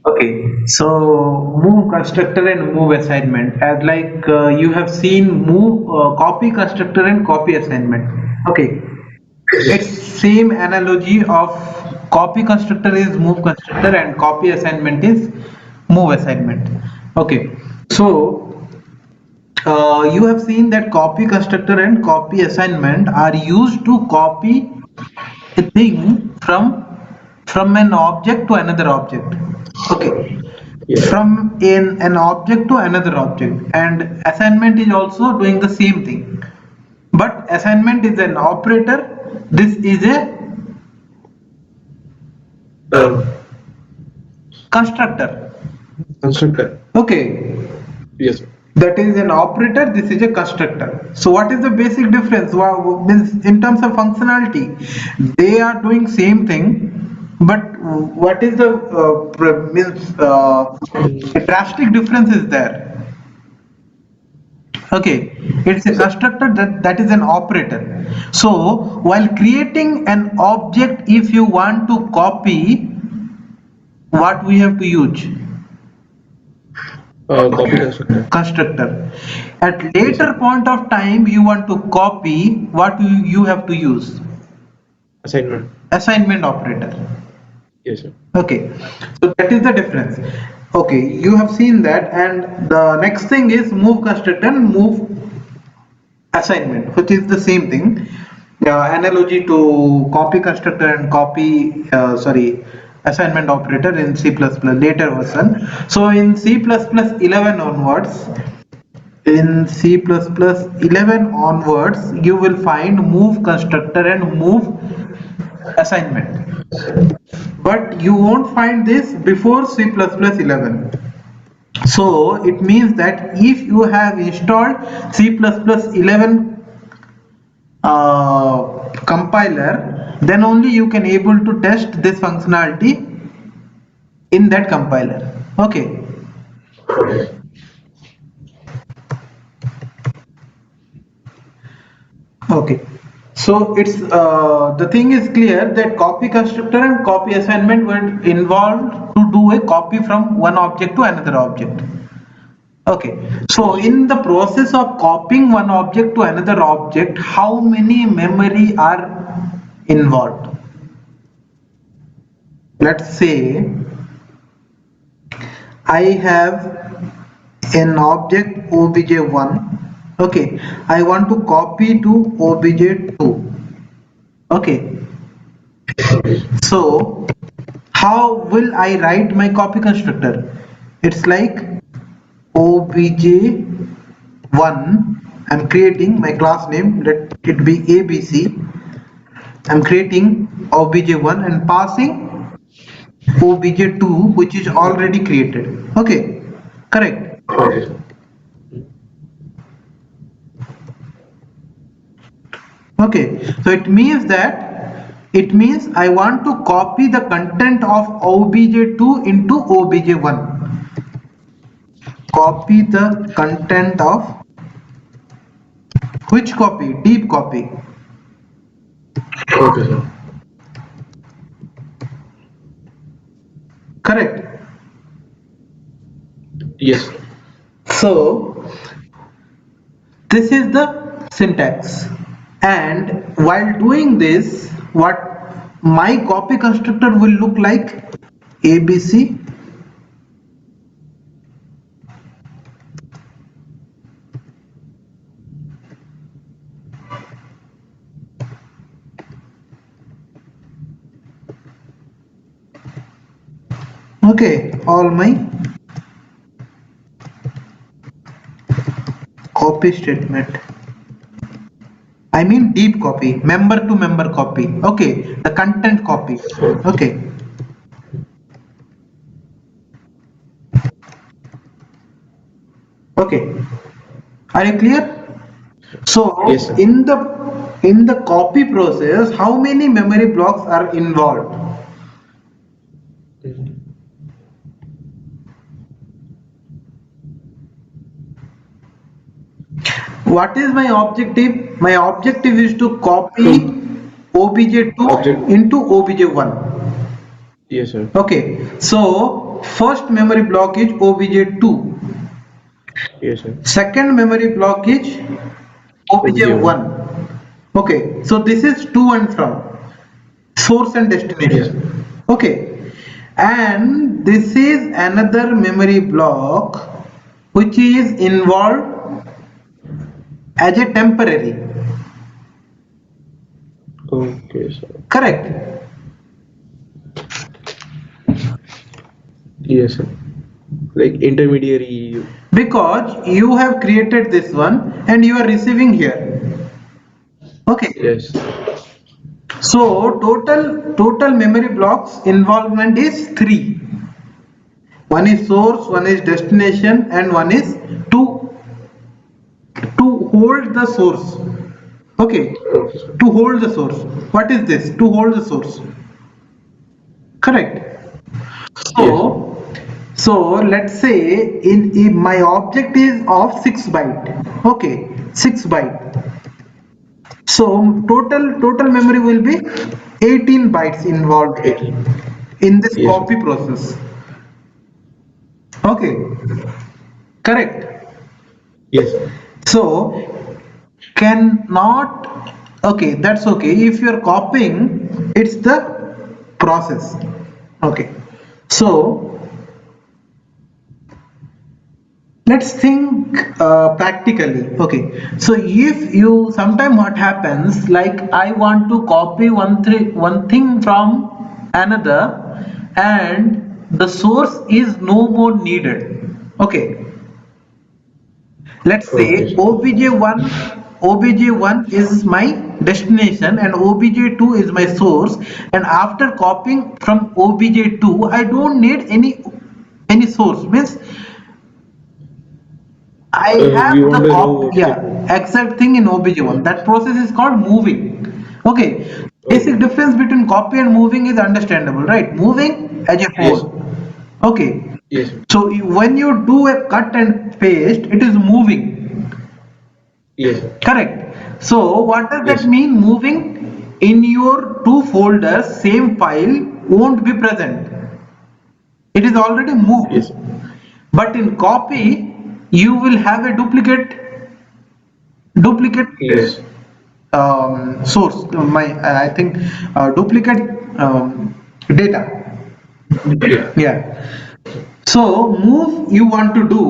Okay, so move constructor and move assignment, as like you have seen move copy constructor and copy assignment. Okay, it's Yes. same analogy of copy constructor is move constructor and copy assignment is move assignment. Okay, so you have seen that copy constructor and copy assignment are used to copy a thing from an object to another object. Okay, Yes. from an object to another object, and assignment is also doing the same thing, but assignment is an operator, this is a Uh, constructor. Constructor. Okay, Yes. that is an operator, this is a constructor. So what is the basic difference? Well, means in terms of functionality they are doing same thing, but what is the means a drastic difference is there. Okay, it's a Yes, sir. constructor, that is an operator. So while creating an object, if you want to copy, what we have to use? Copy constructor. Constructor. At Yes, sir. later point of time you want to copy, what you have to use? Assignment. Assignment operator. Yes, sir. Okay, so that is the difference. Okay, you have seen that, and the next thing is move constructor and move assignment, which is the same thing. Analogy to copy constructor and copy, sorry, assignment operator in C++ later version. So in C++ 11 onwards, in C++ 11 onwards, you will find move constructor and move assignment. But you won't find this before C++ 11. So it means that if you have installed C++ 11 compiler, then only you can able to test this functionality in that compiler. Okay. Okay. So it's the thing is clear that copy constructor and copy assignment were involved to do a copy from one object to another object. Okay. So in the process of copying one object to another object, how many memory are involved? Let's say I have an object obj1. Okay. I want to copy to obj2. Okay. So how will I write my copy constructor? It's like obj1. I'm creating my class name, let it be ABC. I'm creating obj1 and passing obj2, which is already created. Okay, correct. Okay. Okay, so it means I want to copy the content of obj2 into obj1. Copy the content of which copy? Deep copy. Okay, sir. Correct. Yes. So this is the syntax, and while doing this, what my copy constructor will look like? ABC. Okay, all my copy statement. I mean deep copy, member to member copy. Okay, the content copy. Okay, okay. Are you clear? Yes, So sir. in the copy process, how many memory blocks are involved? What is my objective? My objective is to copy To obj2 object. into obj1. Yes, sir. Okay, so first memory block is obj2, Yes, sir. second memory block is OBJ1. obj1. Okay, so this is to and from, source and Yes, sir. destination. Okay, and this is another memory block which is involved as a temporary. Okay, sir. Correct. Yes, sir. Like intermediary. Because you have created this one and you are receiving here. Okay. Yes. So total memory blocks involvement is three. One is source, one is destination, and one is to hold the source. Okay. Okay, sir. To hold the source. What is this? To hold the source. Correct. Yes. So let's say in my object is of 6 byte. Okay, 6 byte. So total memory will be 18 bytes involved here 18. in this Yes, sir. copy process. Okay, correct. Yes, sir. So cannot, okay, that's okay. If you're copying, it's the process. Okay, so let's think practically. Okay, so if you sometime what happens, like I want to copy one thing from another and the source is no more needed. Okay, let's Okay, say sir. obj1 is my destination and obj2 is my source, and after copying from obj2 I don't need any source, means I We have want the to copy, know. yeah, exact thing in obj1. That process is called moving. Okay, basic Okay. difference between copy and moving is understandable, right? Moving as a Yes. whole. Okay, Yes, sir. so when you do a cut and paste, it is moving. Yes, sir. Correct. So what does that Yes. mean? Moving in your two folders, same file won't be present. It is already moved. Yes. But in copy, you will have a duplicate Yes. source. My I think duplicate data. Yeah. Yeah. So move you want to do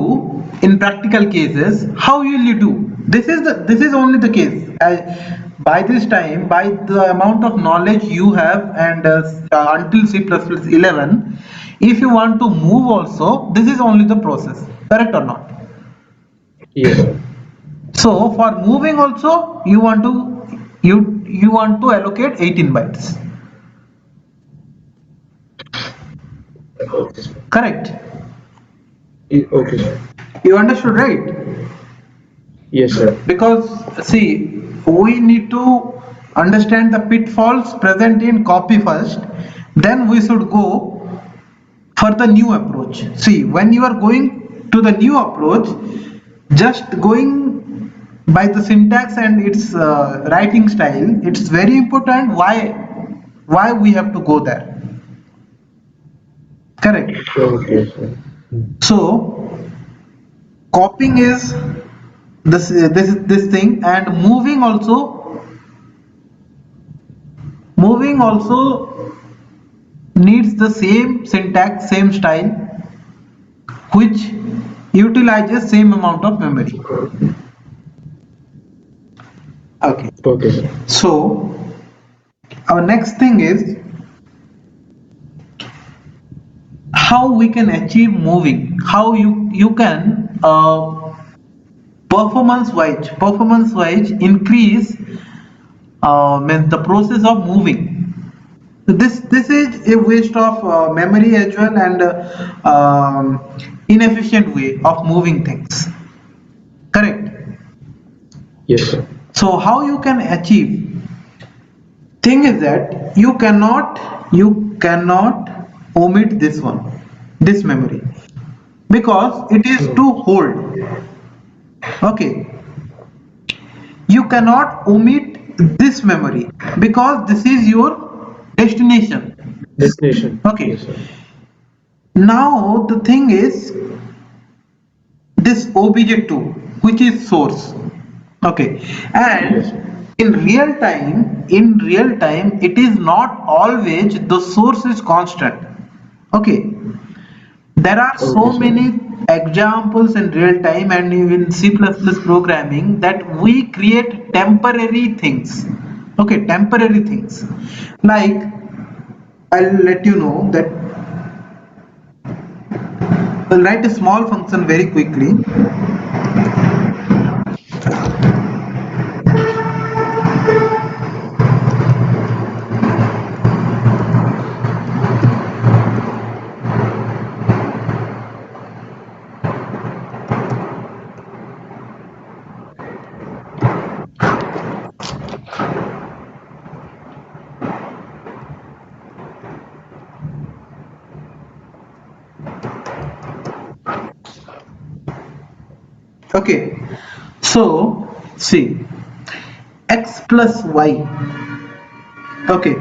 in practical cases. How will you do? This is only the case. By this time, by the amount of knowledge you have, and until C++11, if you want to move also, this is only the process. Correct or not? Yes, sir. So for moving also, you want to allocate 18 bytes. Okay, sir. Correct. Okay, sir. You understood, right? Yes, sir. Because see, we need to understand the pitfalls present in copy first, then we should go for the new approach. See, when you are going to the new approach, just going by the syntax and its writing style, it's very important why we have to go there. Correct. Okay, sir. So copying is this thing, and moving also needs the same syntax, same style, which utilizes same amount of memory. Okay. Okay, sir. So our next thing is how we can achieve moving. How you can performance wise increase means the process of moving. So this is a waste of memory as well, and inefficient way of moving things. Correct. Yes, sir. So how you can achieve? Thing is that you cannot omit this memory, because it is to hold. Okay, you cannot omit this memory because this is your destination. Destination. Okay, Yes, sir. Now the thing is this obj2, which is source. Okay, Yes. and in real time it is not always the source is constant. Okay, there are Okay, so sir. many examples in real time and in C++ programming that we create temporary things. Okay, temporary things. Like, I'll let you know that I'll write a small function very quickly. Okay, so see, x plus y. Okay,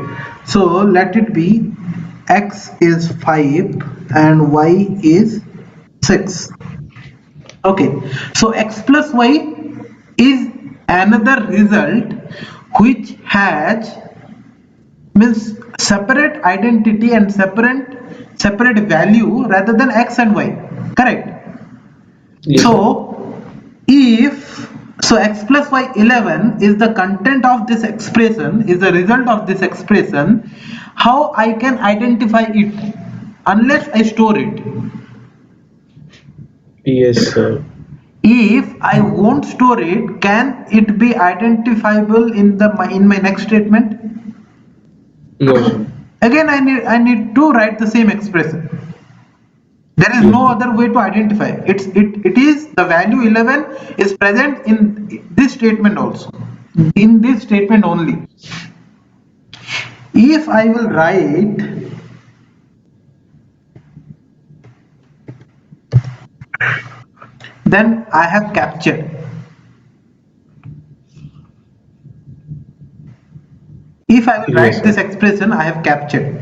so let it be x is 5 and y is 6. Okay, so x plus y is another result which has means separate identity and separate value rather than x and y. Correct. Yes, sir. So if so x plus y 11 is the content of this expression, is the result of this expression, how I can identify it unless I store it? Yes, sir. If I won't store it, can it be identifiable in my next statement? No, sir. Again, I need to write the same expression. There is Yes, no sir. other way to identify. It is the value 11 is present in this statement also. In this statement only. If I will write, then I have captured. If I will Yes, write sir. this expression, I have captured.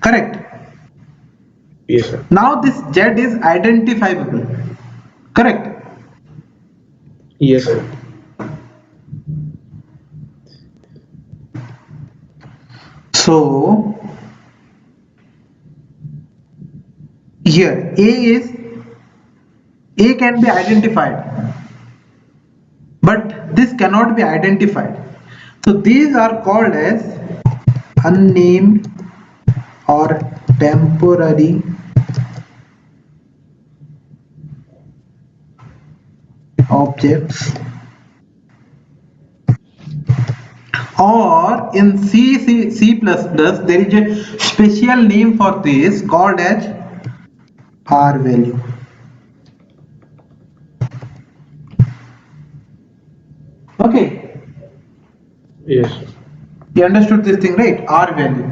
Correct. Yes, sir. Now this Z is identifiable. Correct. Yes, sir. So here A can be identified, but this cannot be identified. So these are called as unnamed or temporary objects, or in C++ there is a special name for this called as R value. Okay, Yes, sir. you understood this thing, right? R value.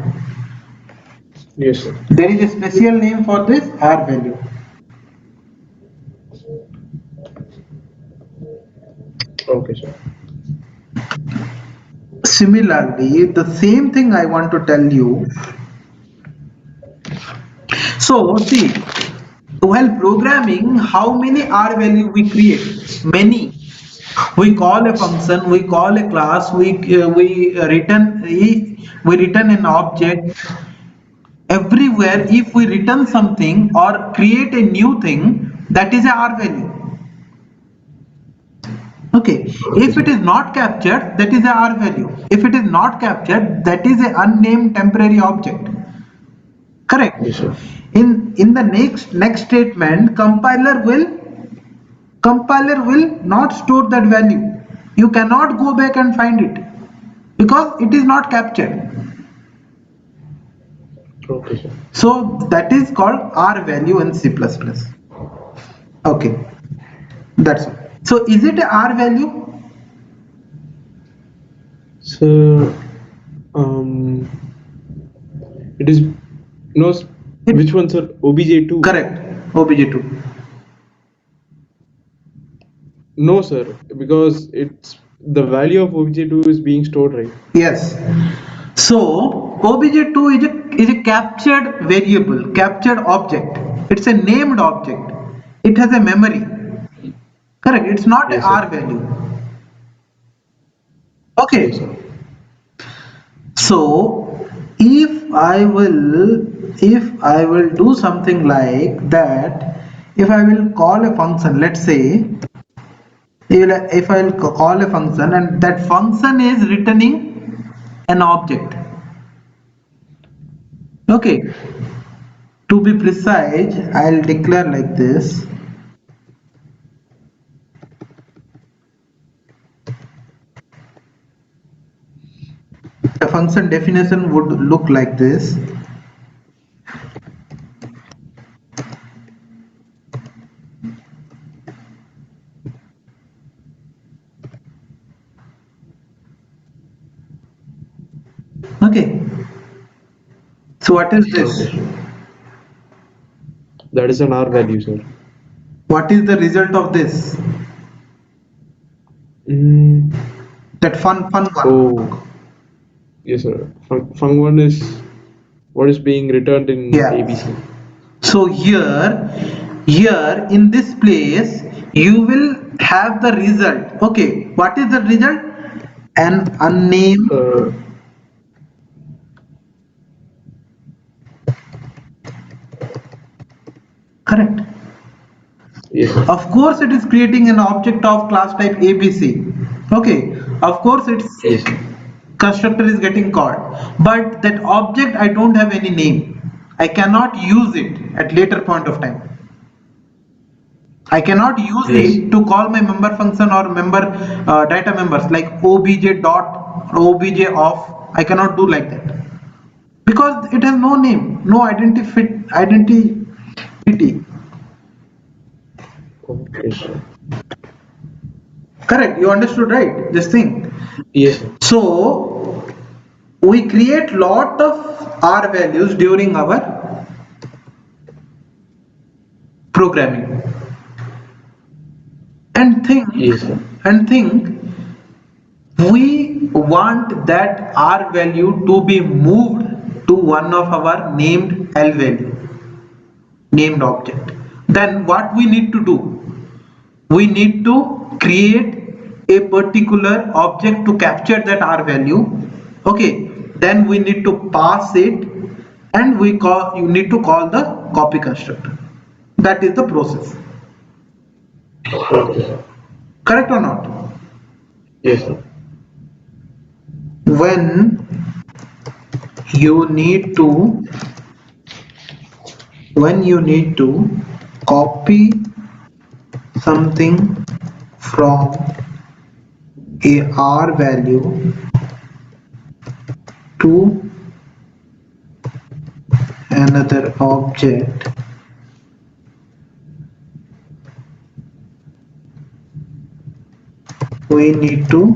Yes, sir. There is a special name for this R value. Okay, sir. Similarly, the same thing I want to tell you. So see, while programming, how many R value we create? Many. We call a function, we call a class, we return an object. Everywhere, if we return something or create a new thing, that is a R value. Okay, Okay, if it sir. is not captured, that is a R value. If it is not captured, that is a unnamed temporary object. Correct. Yes, sir. In the next statement, compiler will not store that value. You cannot go back and find it because it is not captured. Okay, sir. So that is called R value in C++. Okay, that's all. So is it a R value? So, um, it is no. It, Which one, sir? OBJ2. correct. OBJ2. No, sir, because it's the value of OBJ2 is being stored, right? Yes. So obj2 is a captured variable, captured object. It's a named object. It has a memory. Correct. It's not a Yes, sir. R value. Yes, Okay. sir. So if I will do something like that, if I will call a function, let's say if I will call a function and that function is returning an object. Okay. To be precise, I'll declare like this. A function definition would look like this. Okay. So what is Okay, this? sir. That is an R value, sir. What is the result of this? Mm. That fun one. Oh, yes, sir. Fun one is what is being returned in Yeah. ABC. So here in this place, you will have the result. Okay. What is the result? An unnamed. Uh, Correct. yes, sir. Of course, it is creating an object of class type ABC. Okay. Of course, its Yes, sir. constructor is getting called, but that object I don't have any name. I cannot use it at later point of time. I cannot use Yes. it to call my member function or member data members like obj dot obj of. I cannot do like that because it has no name, no identity. Okay, sir. Correct. You understood right? This thing. Yes, sir. So we create lot of R values during our programming and think Yes, sir. and think we want that R value to be moved to one of our named L value, named object. Then what we need to do? We need to create a particular object to capture that R value. Okay, then we need to pass it and you need to call the copy constructor. That is the process. Okay, sir. Correct or not? Yes, sir. When you need to copy something from a R value to another object, we need to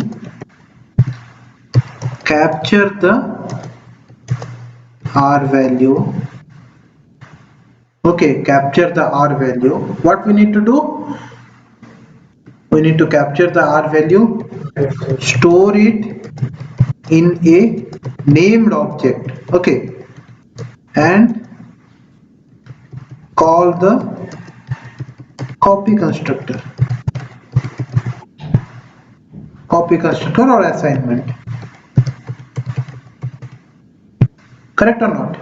capture the R value. Okay, capture the R value. What we need to do? We need to capture the R value, store it in a named object. Okay, and call the copy constructor, or assignment. Correct or not?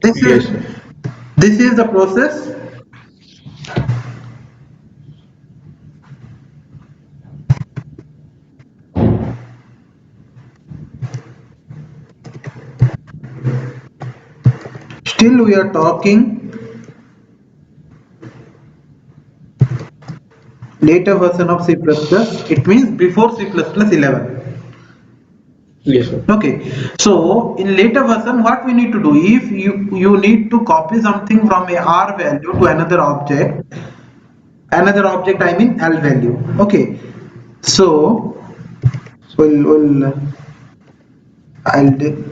This Yes, is sir. this is the process. Still we are talking later version of C++. It means before C++11. Yes, sir. Okay, so in later version, what we need to do? If you need to copy something from a R value to another object I mean L value. Okay, so we'll I'll de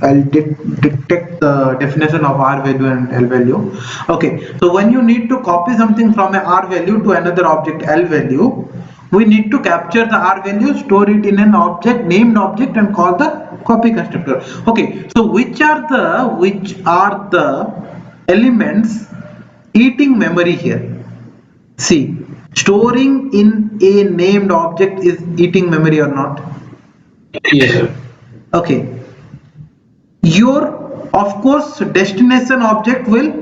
I'll detect the definition of R value and L value. Okay, so when you need to copy something from a R value to another object L value, We need to capture the R value, store it in an object, named object, and call the copy constructor. Okay, so which are the elements eating memory here? See, storing in a named object is eating memory or not? Yes, sir. Okay, your of course destination object will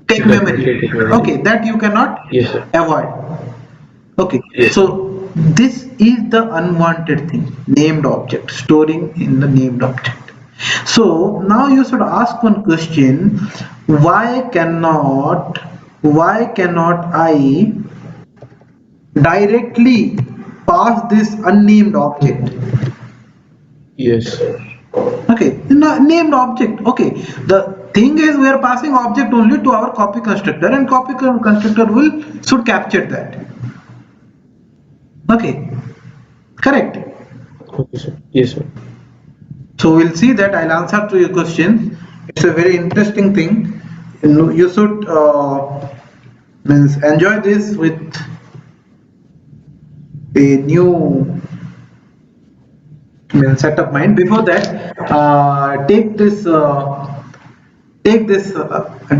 take memory. Definitely take memory. Okay, that you cannot Yes, sir. avoid. Okay, Yes, sir. so this is the unwanted thing, named object, storing in the named object. So now you should ask one question, why cannot why cannot I directly pass this unnamed object? Yes, sir. Okay, named object. Okay, the thing is we are passing object only to our copy constructor, and copy constructor will should capture that. Okay, correct. Okay, sir. Yes, sir. So we'll see that I'll answer to your question. It's a very interesting thing. You should means enjoy this with a new set of mind. Before that, take this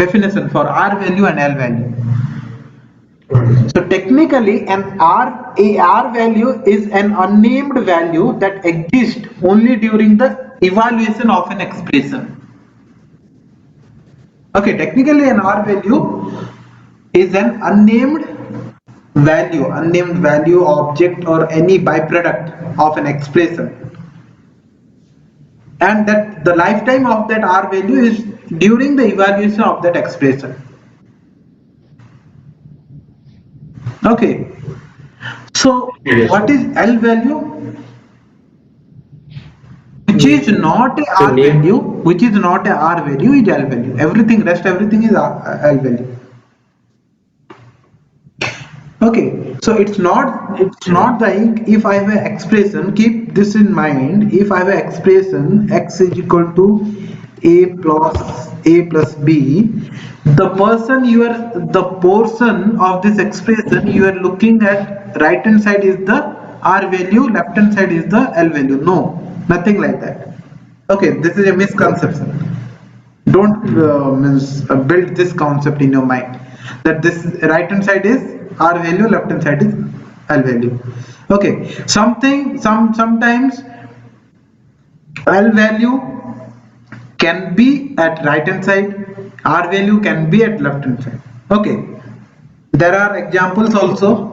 definition for R value and L value. So technically, a R value is an unnamed value that exists only during the evaluation of an expression. Okay, technically an R value is an unnamed value, object, or any byproduct of an expression, and that the lifetime of that R value is during the evaluation of that expression. Okay, so Yes, what sir. is L value? Which is not a So R name. value, which is not a R value is L value. Everything is L value. Okay, so it's not like if I have an expression, keep this in mind. If I have an expression x is equal to a plus b, the portion of this expression you are looking at, right hand side is the R value, left hand side is the L value. No, nothing like that. Okay, this is a misconception. Don't build this concept in your mind that this right hand side is R value, left hand side is L value. Okay, sometimes L value can be at right hand side, R value can be at left hand side. Okay, there are examples also.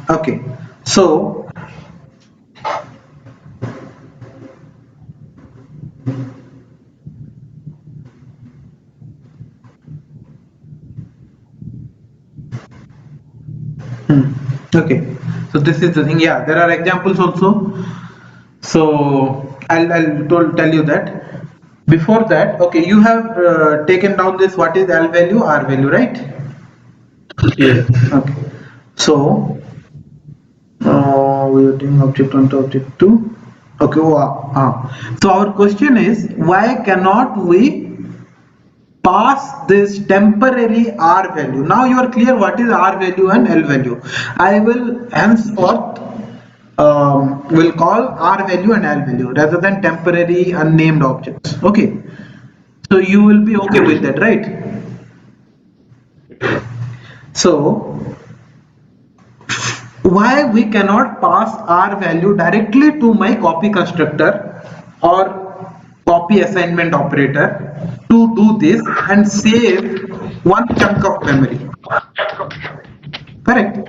Okay, so okay, so this is the thing. Yeah, there are examples also. So tell you that. Before that, okay, you have taken down this, what is L value, R value, right? Yes. Okay, so we are doing object one to object two. Okay, so our question is, why cannot we pass this temporary R value? Now you are clear what is R value and L value. I will henceforth will call R value and L value rather than temporary unnamed objects. Okay, so you will be okay with that, right? So why we cannot pass R value directly to my copy constructor or copy assignment operator to do this and save one chunk of memory? Correct.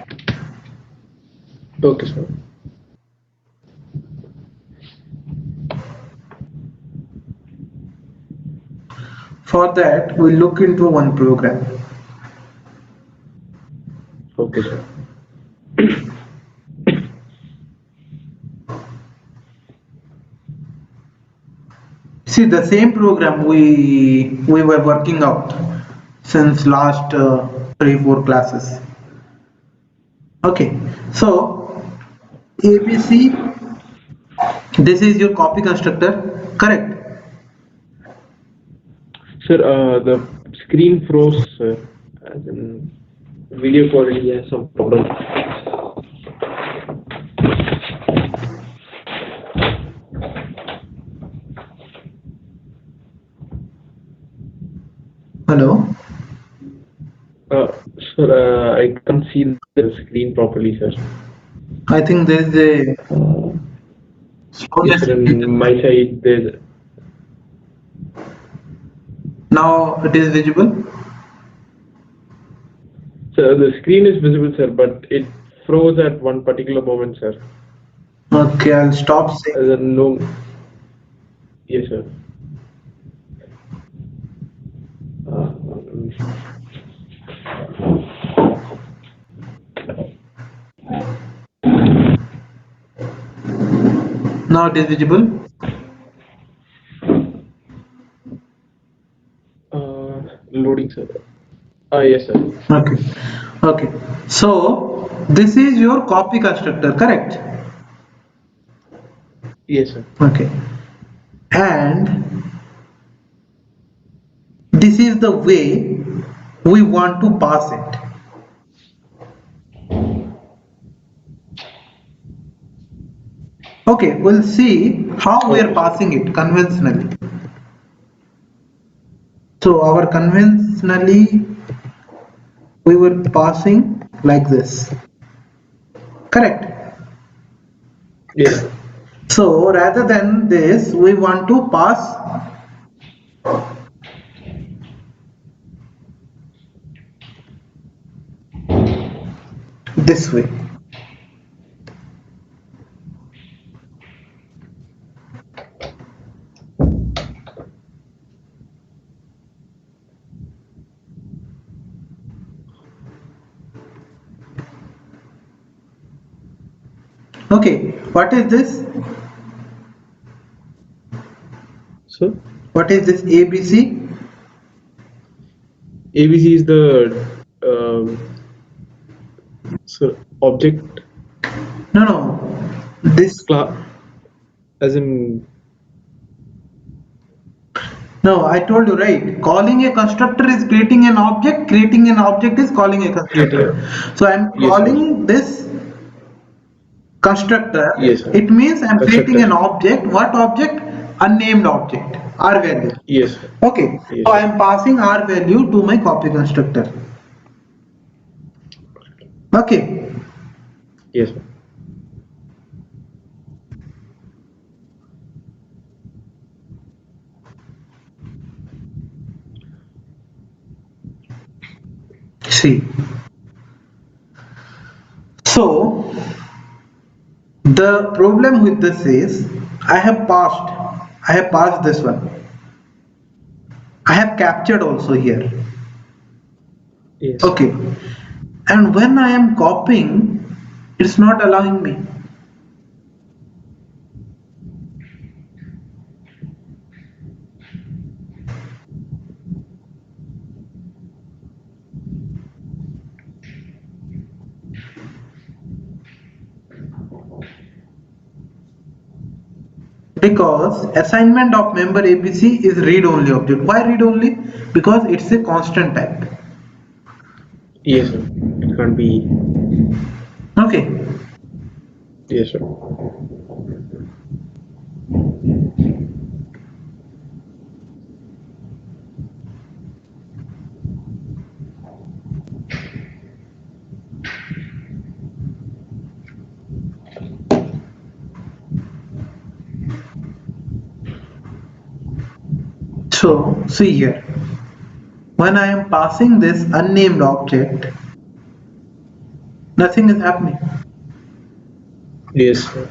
Okay, sir. For that, we look into one program. Okay, sir. See, the same program we were working out since last 3-4 classes. Okay, so ABC, this is your copy constructor, correct? Sir, the screen froze, sir. As in, video quality has some problem. Hello. Uh, Sir, I can't see the screen properly, sir. I think there is a Yes, slowness. sir. On my side, there's Now it is visible. sir. The screen is visible, sir, but it froze at one particular moment, sir. Okay, I'll stop saying. No. Yes, sir. Let me see. Now it is visible. Loading, sir. Yes, sir. Okay. Okay. So this is your copy constructor, correct? Yes, sir. Okay. And this is the way we want to pass it. Okay, we'll see how we are Okay, sir. passing it conventionally. So our conventionally we were passing like this, correct? Yes, sir. So rather than this, we want to pass this way. Okay, what is this? So, What is this ABC? ABC is the sir, object No, no. This, class, as in no, I told you right. Calling a constructor is creating an object is calling a constructor. creating. So I'm Yes, sir. calling this constructor. Yes, sir. It means I'm creating Constructor. an object. What object? Unnamed object. R value. Yes, sir. Okay. Yes, So sir. I'm passing R value to my copy constructor. Okay. Yes, sir. See. So the problem with this is I have passed this one. I have captured also here. Yes, sir. Okay. And when I am copying, it's not allowing me. Because assignment of member ABC is read only object. Why read only? Because it's a constant type. Yes, sir. It can't be. Okay. Yes, sir. So see here. When I am passing this unnamed object, nothing is happening. Yes, sir.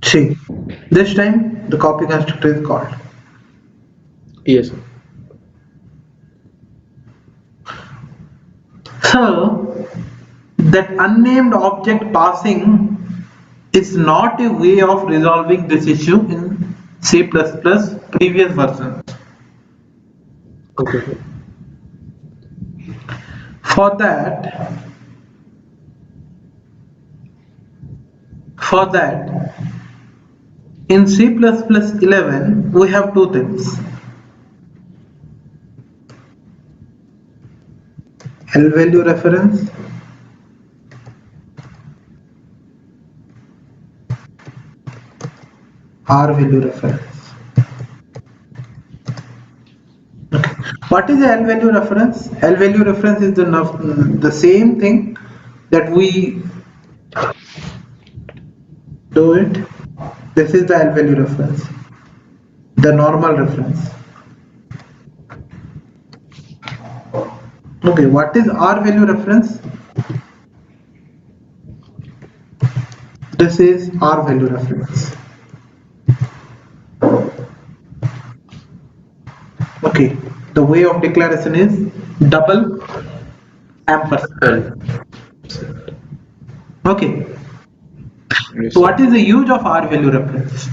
See. This time the copy constructor is called. Yes, sir. So that unnamed object passing It's not a way of resolving this issue in C++ previous versions. Okay, sir. For that, for that, in C++11, we have two things. L value reference, R value reference. Okay. What is the L value reference? L value reference is the same thing that we do it. This is the L value reference, the normal reference. Okay, what is R value reference? This is R value reference. Okay, the way of declaration is double And ampersand. Okay, yes, so sir. what is the use of R value reference?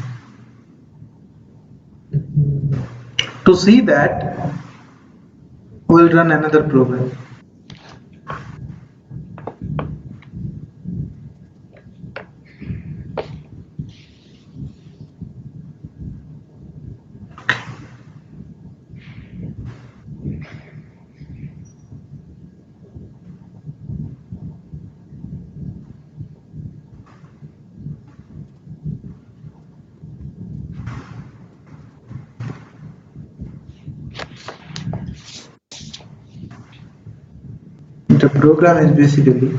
To see that, we'll run another program. The program is basically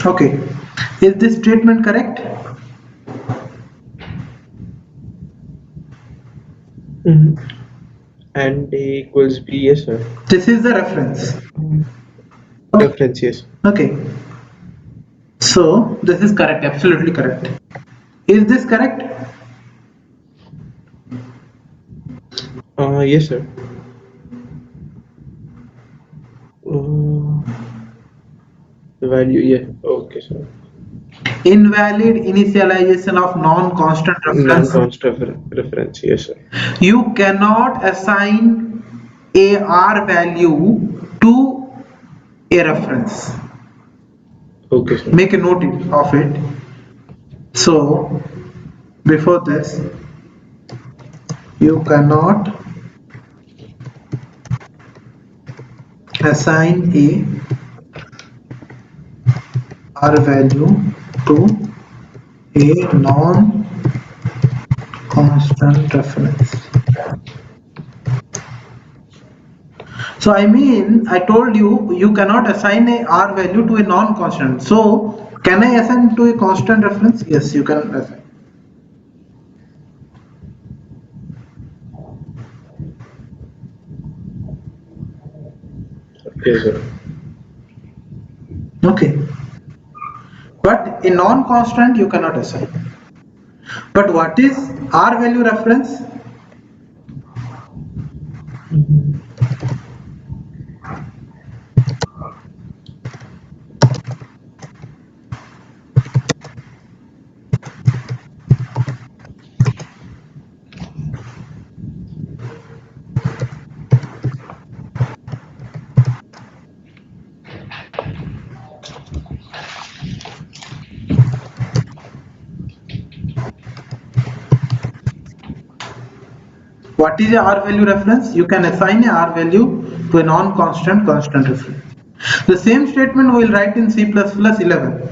okay. Is this statement correct? Mhm. And A equals B, yes, sir. This is the reference. Okay. Reference, yes. Okay. So this is correct, absolutely correct. Is this correct? Yes, sir. Uh, the value, yeah. Okay, sir. Invalid initialization of non-constant reference. Non-constant reference, yes, sir. You cannot assign a R value to a reference. Okay, sir. Make a note of it. So before this, you cannot assign a R value to a non-constant reference. So I mean, I told you, you cannot assign a R value to a non-constant. So can I assign to a constant reference? Yes, you can assign. Yes, sir. Okay. But a non-constant you cannot assign. But what is R value reference? What is a R value reference? You can assign a R value to a non-constant constant reference. The same statement we will write in C++ 11.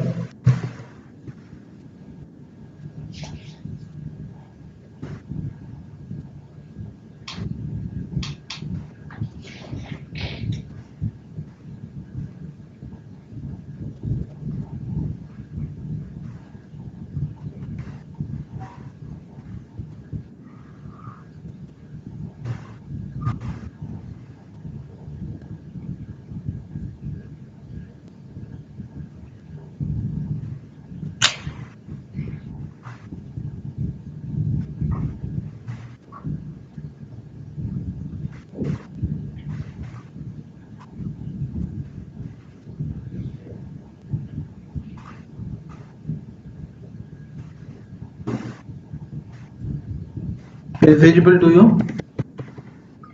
It is visible to you?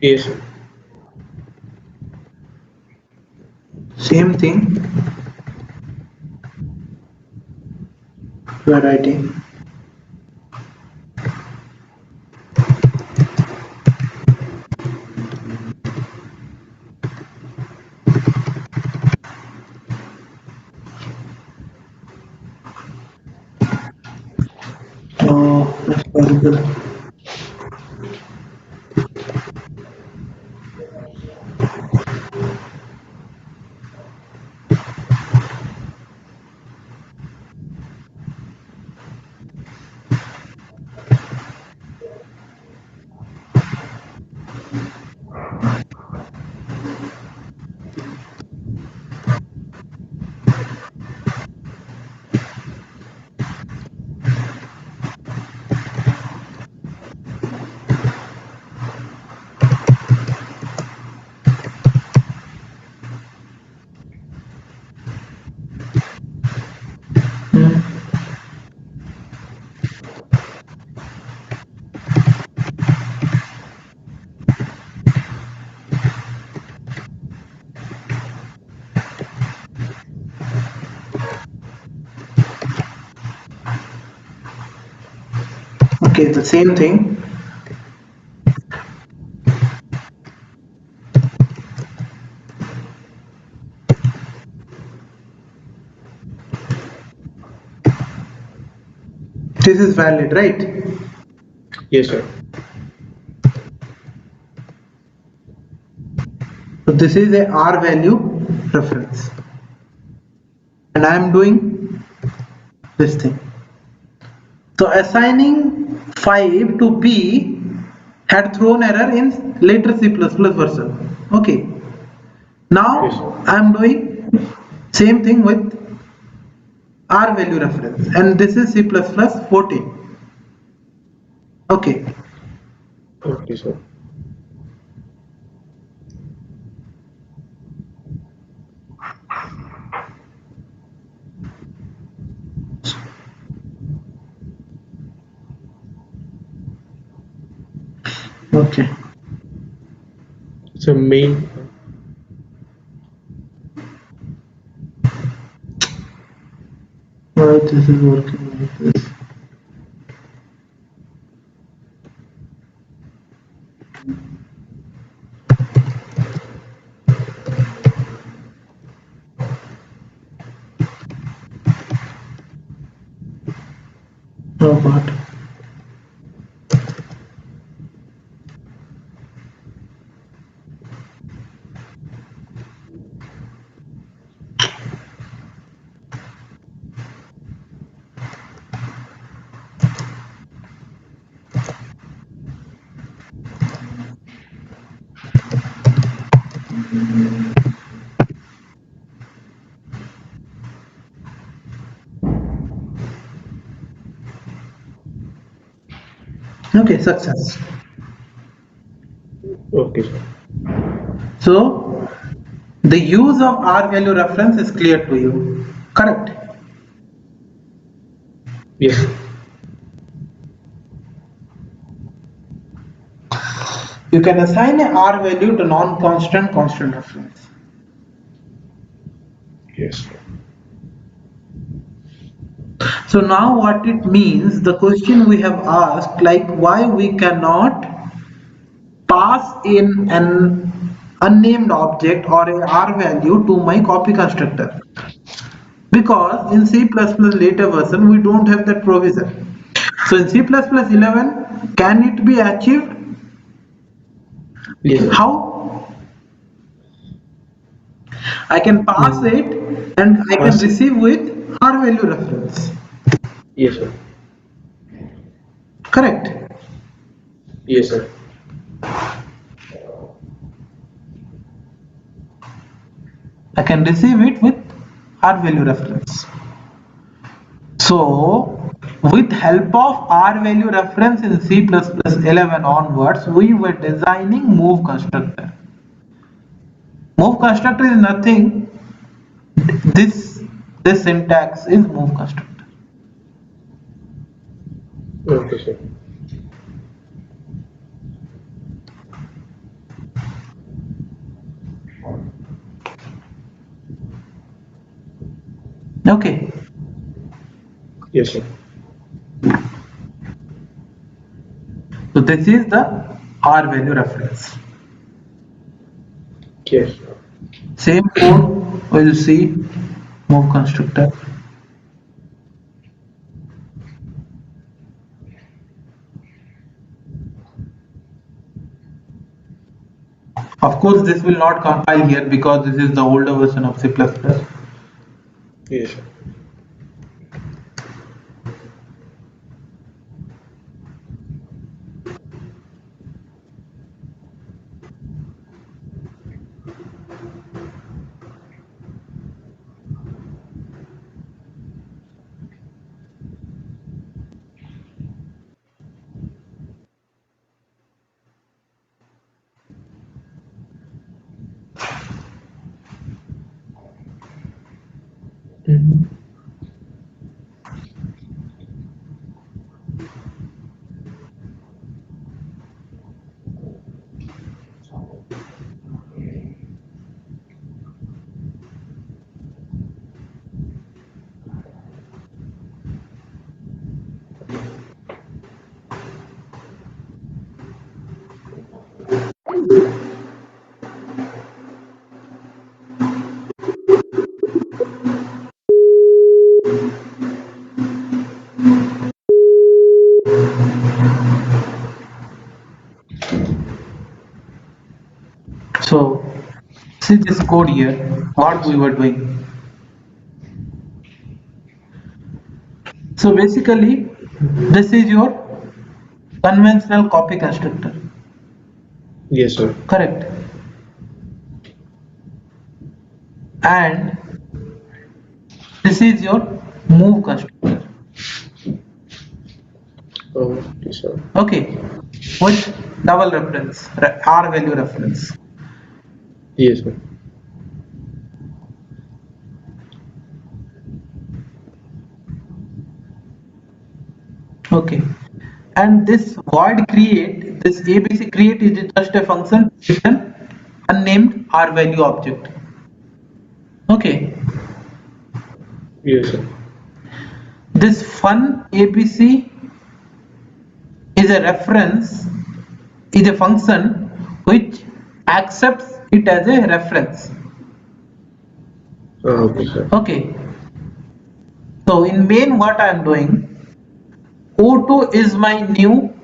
Yes, sir. Same thing we are writing. Oh, that's horrible. Hmm. Okay, the same thing. This is valid, right? Yes, sir. So this is a R value reference, and I am doing this thing. So assigning 5 to B had thrown error in later C++ version. Okay. Yes, sir. Now I am doing same thing with R value reference, and this is C++ 14. Okay. Okay, sir. Okay. So main. Why this is working like this? Oh God. Okay, success. Okay, sir. So the use of R value reference is clear to you. Correct. Yes. You can assign a R value to non-constant constant reference. Yes, sir. So now what it means, the question we have asked, like why we cannot pass in an unnamed object or a R value to my copy constructor. Because in C++ later version we don't have that provision. So in C++ 11, can it be achieved? Yes, sir. How? I can pass Mm. it and I can Pass. receive with R value reference. Yes, sir. Correct. Yes, sir. I can receive it with R value reference. So with help of R value reference in C++ 11 onwards, we were designing move constructor. Move constructor is nothing. This this syntax is move constructor. Okay, sir. Okay. Yes, sir. So this is the R value reference. Yes. Same code will see move constructor. Of course, this will not compile here because this is the older version of C++. Yes, sir. Mhm. So see this code here, what we were doing. So basically, this is your conventional copy constructor. Yes, sir. Correct. And this is your move constructor. Okay, sir. Okay. With double reference, R value reference. Yes, sir. Okay. And this void create, this ABC create is just a function to return unnamed R value object. Okay. Yes, sir. This fun ABC is a reference, is a function which accepts it as a reference. Okay, sir. Okay. So in main what I am doing, O2 is my new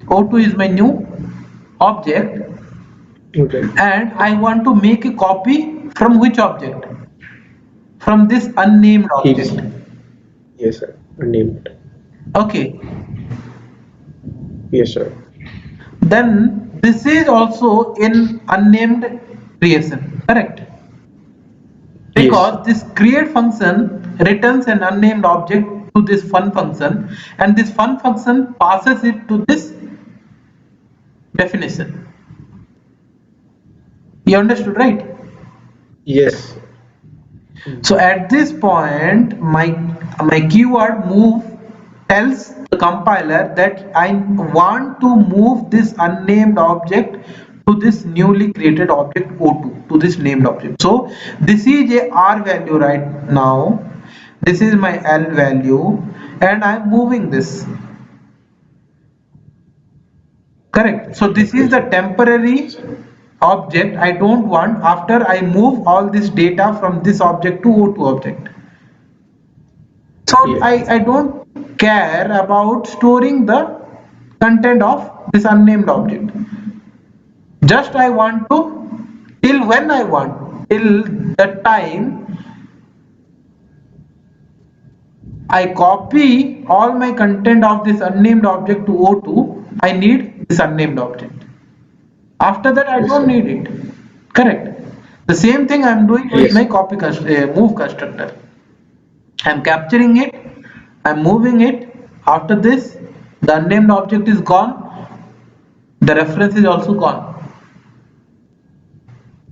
O2 is my new object Okay. and I want to make a copy from which object? From this unnamed object. ABC. Yes, sir. Unnamed. Okay. Yes, sir. Then this is also in unnamed creation, correct? Yes. Because this create function returns an unnamed object to this fun function and this fun function passes it to this definition. You understood, right? Yes. So at this point, my keyword move tells the compiler that I want to move this unnamed object to this newly created object O2 to this named object. So this is a R value right now. This is my L value, and I'm moving this. Correct. So this Okay, is the sir. temporary object I don't want after I move all this data from this object to O2 object. So Yes. I don't care about storing the content of this unnamed object. Just I want to, till when I want, till the time I copy all my content of this unnamed object to O2, I need this unnamed object. After that, I Yes, don't sir. need it. Correct. The same thing I'm doing with Yes. my move constructor. I'm capturing it, I'm moving it. After this, the unnamed object is gone, the reference is also gone.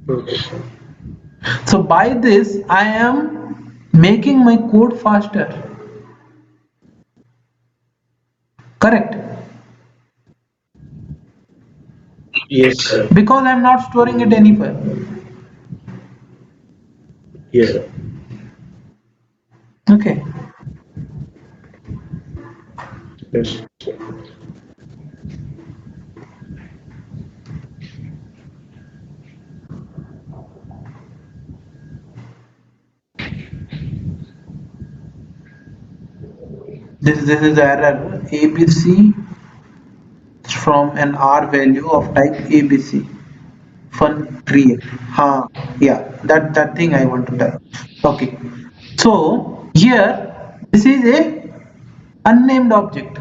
Okay, sir. So by this, I am making my code faster. Correct. Yes, sir. Because I'm not storing it anywhere. Yes, sir. Okay. Yes. This is error ABC from an R value of type ABC. Fun create. Yeah, that thing I want to tell. Okay. So here this is a unnamed object.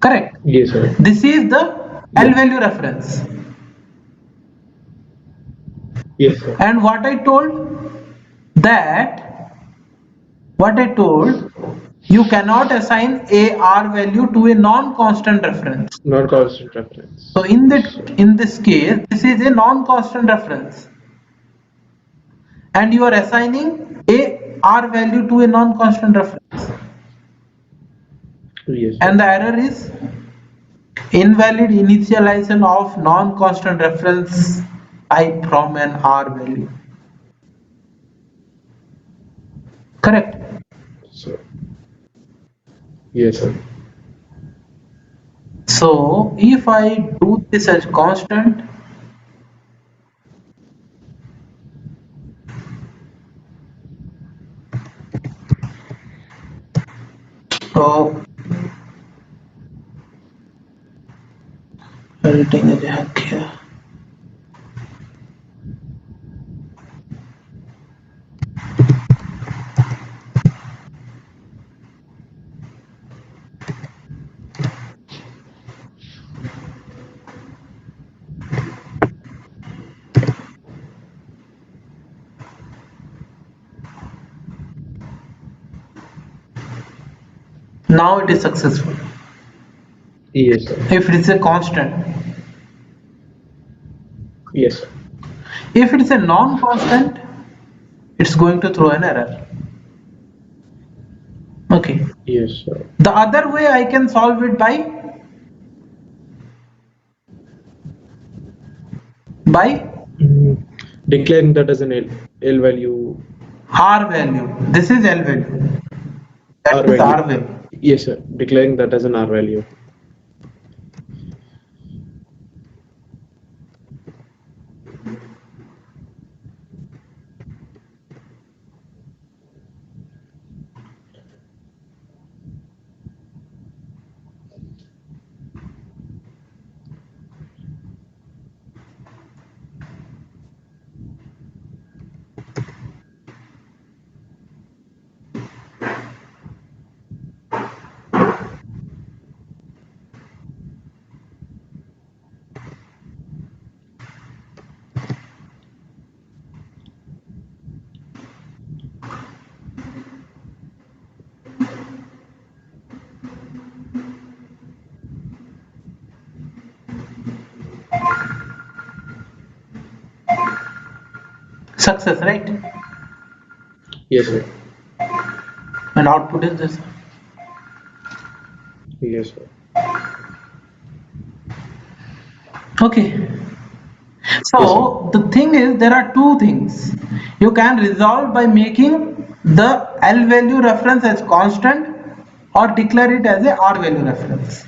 Correct. Yes, sir. This is the L Yes. value reference. Yes, sir. And that what I told you cannot assign a R value to a non-constant reference. Non-constant So reference. in Yes, that sir. in this case, this is a non-constant reference, and you are assigning a R value to a non-constant reference, Yes, sir. and the error is invalid initialization of non-constant reference type from an R value. Correct. Sir. Yes, sir. So if I do this as constant, so writing is hack here. Now it is successful. Yes, sir. If it is a constant, Yes, sir. if it is a non-constant, it's going to throw an error. Okay. Yes, sir. The other way I can solve it by Mm, Declaring that as an L value, R value. This is L value. That R is value. R value. Yes, sir. Declaring that as an R value. Success, right? Yes, sir. And output is this. Yes, sir. Okay. Yes, sir. So the thing is, there are two things. You can resolve by making the L value reference as constant or declare it as a R value reference.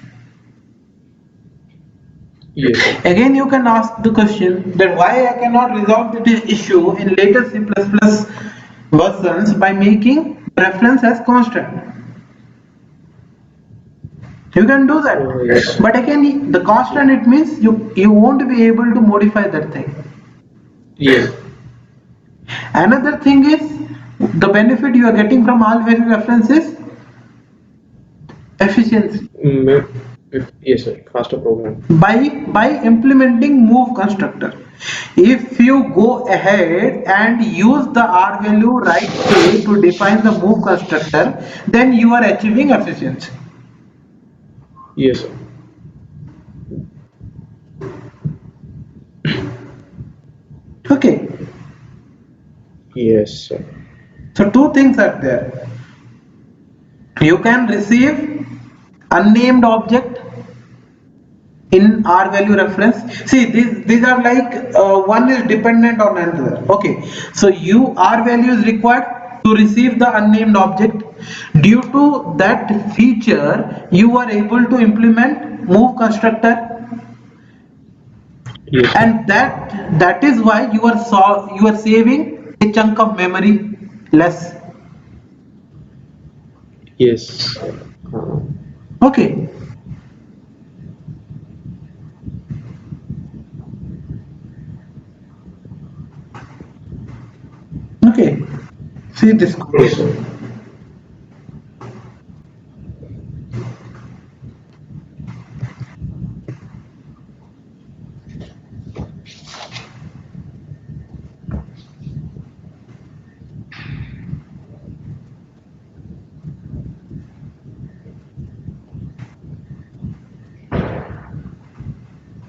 Yes, sir. Again, you can ask the question that why I cannot resolve this issue in later C++ versions by making reference as constant. You can do Yes, that, sir. but again, the Yeah. constant, it means you won't be able to modify that thing. Yes. Another thing is the benefit you are getting from all value reference is efficiency. Mm, yes, sir. Faster program. By implementing move constructor, if you go ahead and use the r value right way to define the move constructor, then you are achieving efficiency. Yes, sir. Okay, Yes, sir. so two things are there. You can receive unnamed object in R value reference. See, these are like one is dependent on another. Okay, so you R value is required to receive the unnamed object. Due to that feature, you are able to implement move constructor, Yes, sir. and that is why you are saving a chunk of memory less. Yes. Okay, okay. See this Yes, code. sir.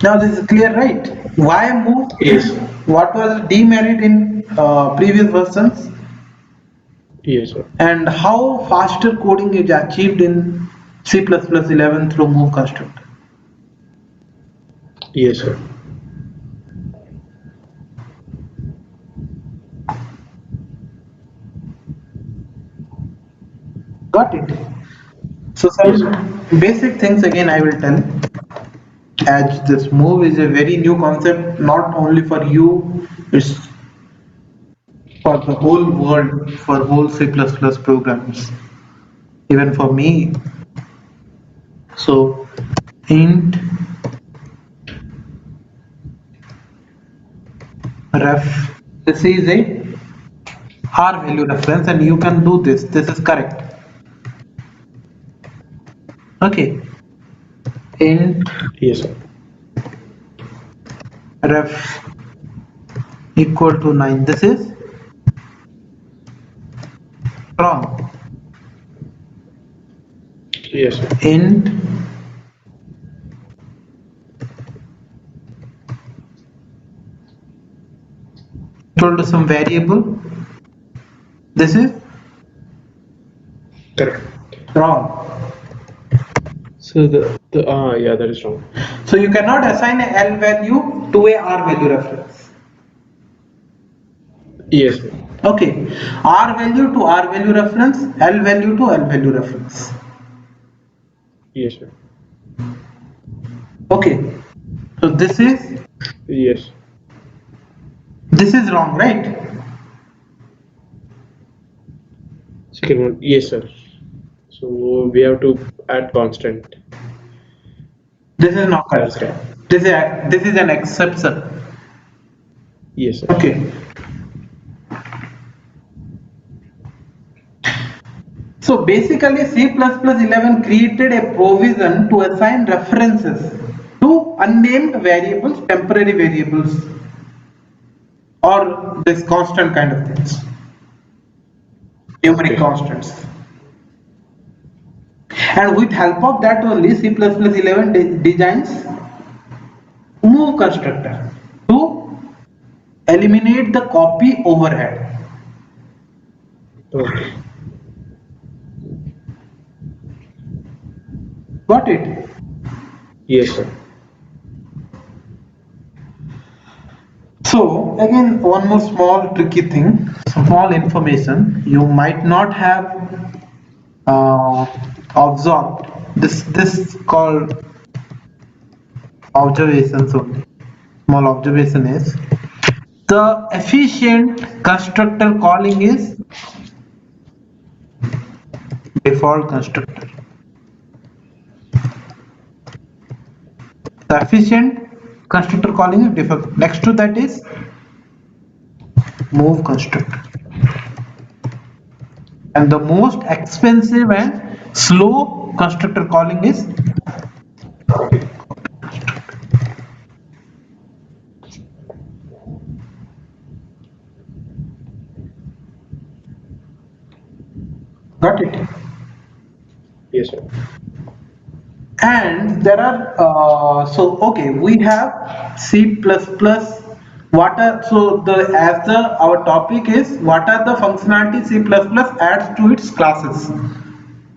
Now this is clear, right? Why move Yes, is sir. what was demerit in previous versions, Yes, sir. and how faster coding is achieved in C++ 11 through move constructor. Yes, sir. Got it? So Yes, sir. some basic things again I will tell, as this move is a very new concept, not only for you, it's for the whole world, for whole C++ programs, even for me. So int ref, this is a R value reference, and you can do this. This is correct. Okay. Int Yes, sir. ref equal to 9. This is wrong. Yes, sir. Int equal to some variable. This is Correct. wrong. So the yeah, that is wrong. So you cannot assign a L value to a R value reference. Yes, sir. Okay. R value to R value reference, L value to L value reference. Yes, sir. Okay. So Yes. this is wrong, right? Second one. Yes, sir. So we have to add constant. This is not That is correct. right. This is an exception. Yes, sir. Okay. So basically C++11 created a provision to assign references to unnamed variables, temporary variables, or this constant kind of things, numeric Okay, sir. constants. And with help of that only C++11 designs move constructor to eliminate the copy overhead. Okay. Got it? Yes, sir. So again, one more small tricky thing, small information you might not have uh, observed. This called observations only. Small observation is the efficient constructor calling is default constructor. The efficient constructor calling is default. Next to that is move constructor. And the most expensive and slow constructor calling is got it. Yes, sir. And there are so okay, we have C++. What are so the as the our topic is what are the functionality C++ adds to its classes?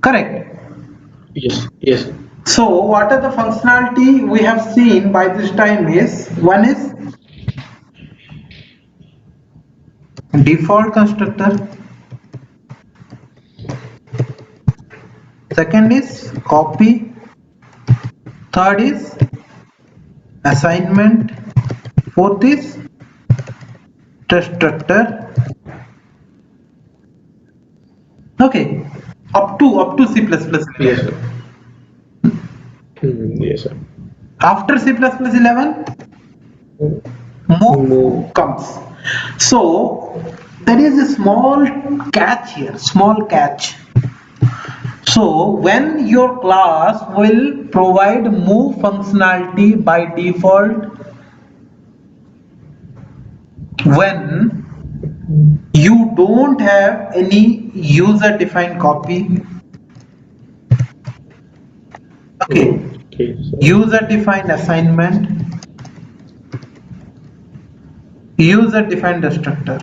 Correct. Yes, yes, sir. So what are the functionality we have seen by this time is one is default constructor, second is copy, third is assignment, fourth is destructor. Okay, up to C++ Yes, 11. sir. Yes, sir. After C++ 11, move Move. comes. So there is a small catch here, small catch. So when your class will provide move functionality by default when you don't have any user defined copy. Okay, Okay, sir. user defined assignment, user defined destructor.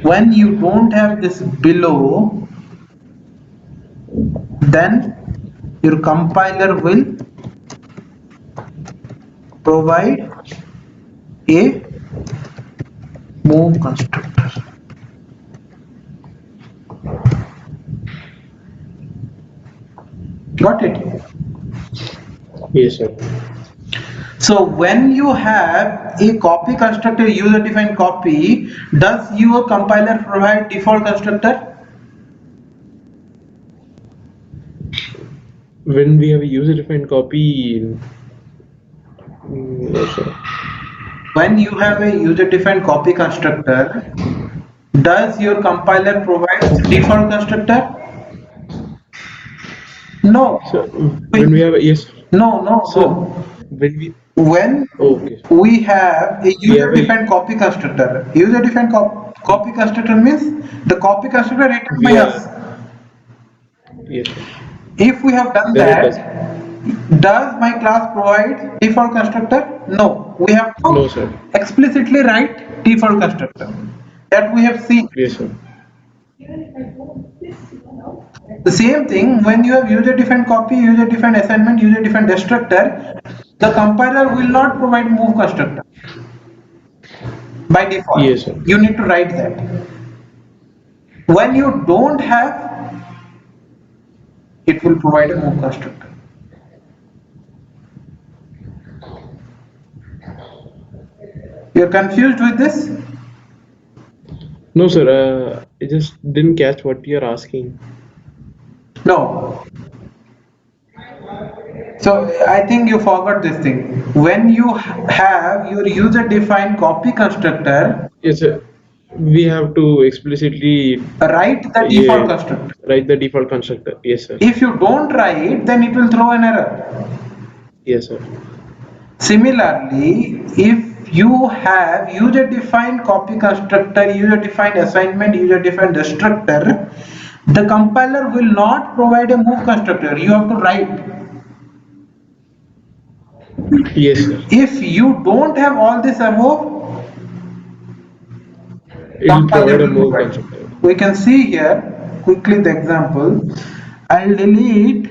When you don't have this below, then your compiler will provide a move constructor. Got it? Yes, sir. So when you have a copy constructor, user defined copy, does your compiler provide default constructor? When we have a user-defined copy, no, sir. When you have a user defined copy constructor, does your compiler provide default constructor? No. So when we We- have a, yes, sir. No, no, So no. when we, When okay, we have a we have user a, defined copy constructor, user defined copy constructor means the copy constructor written by we are, us. yes, sir. If we have done Then it does. that, does my class provide default constructor? No. We have No, to sir. explicitly write default constructor. That we have seen. Yes, sir. The same thing when you have user defined copy, user defined assignment, user defined destructor, the compiler will not provide move constructor by default. Yes, sir. You need to write that. When you don't have, it will provide a move constructor. You're confused with this? No, sir. I just didn't catch what you're asking. No. So I think you forgot this thing. When you have your user defined copy constructor, Yes, sir. We have to explicitly write the default yeah, constructor. write the default constructor. Yes, sir. If you don't write, then it will throw an error. Yes, sir. Similarly, if you have user defined copy constructor, user defined assignment, user defined destructor, the compiler will not provide a move constructor. You have to write. Yes, sir. If you don't have all this above, It will compiler provide a will move provide. constructor. We can see here quickly the example. I'll delete,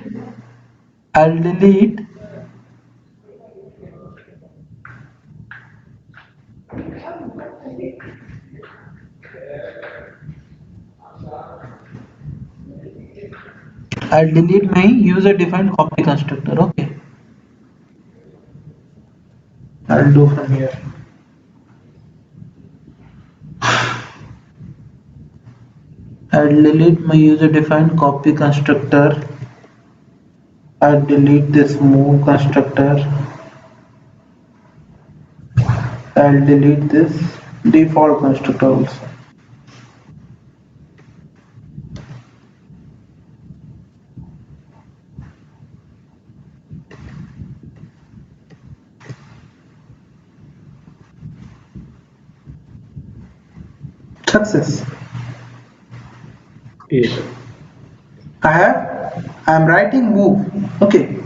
I'll delete I'll delete my user defined copy constructor. Okay, I'll do from here. I'll delete my user defined copy constructor. I'll delete this move constructor. I'll delete this default constructor also. Success. Yes, sir. I'm writing move. Okay,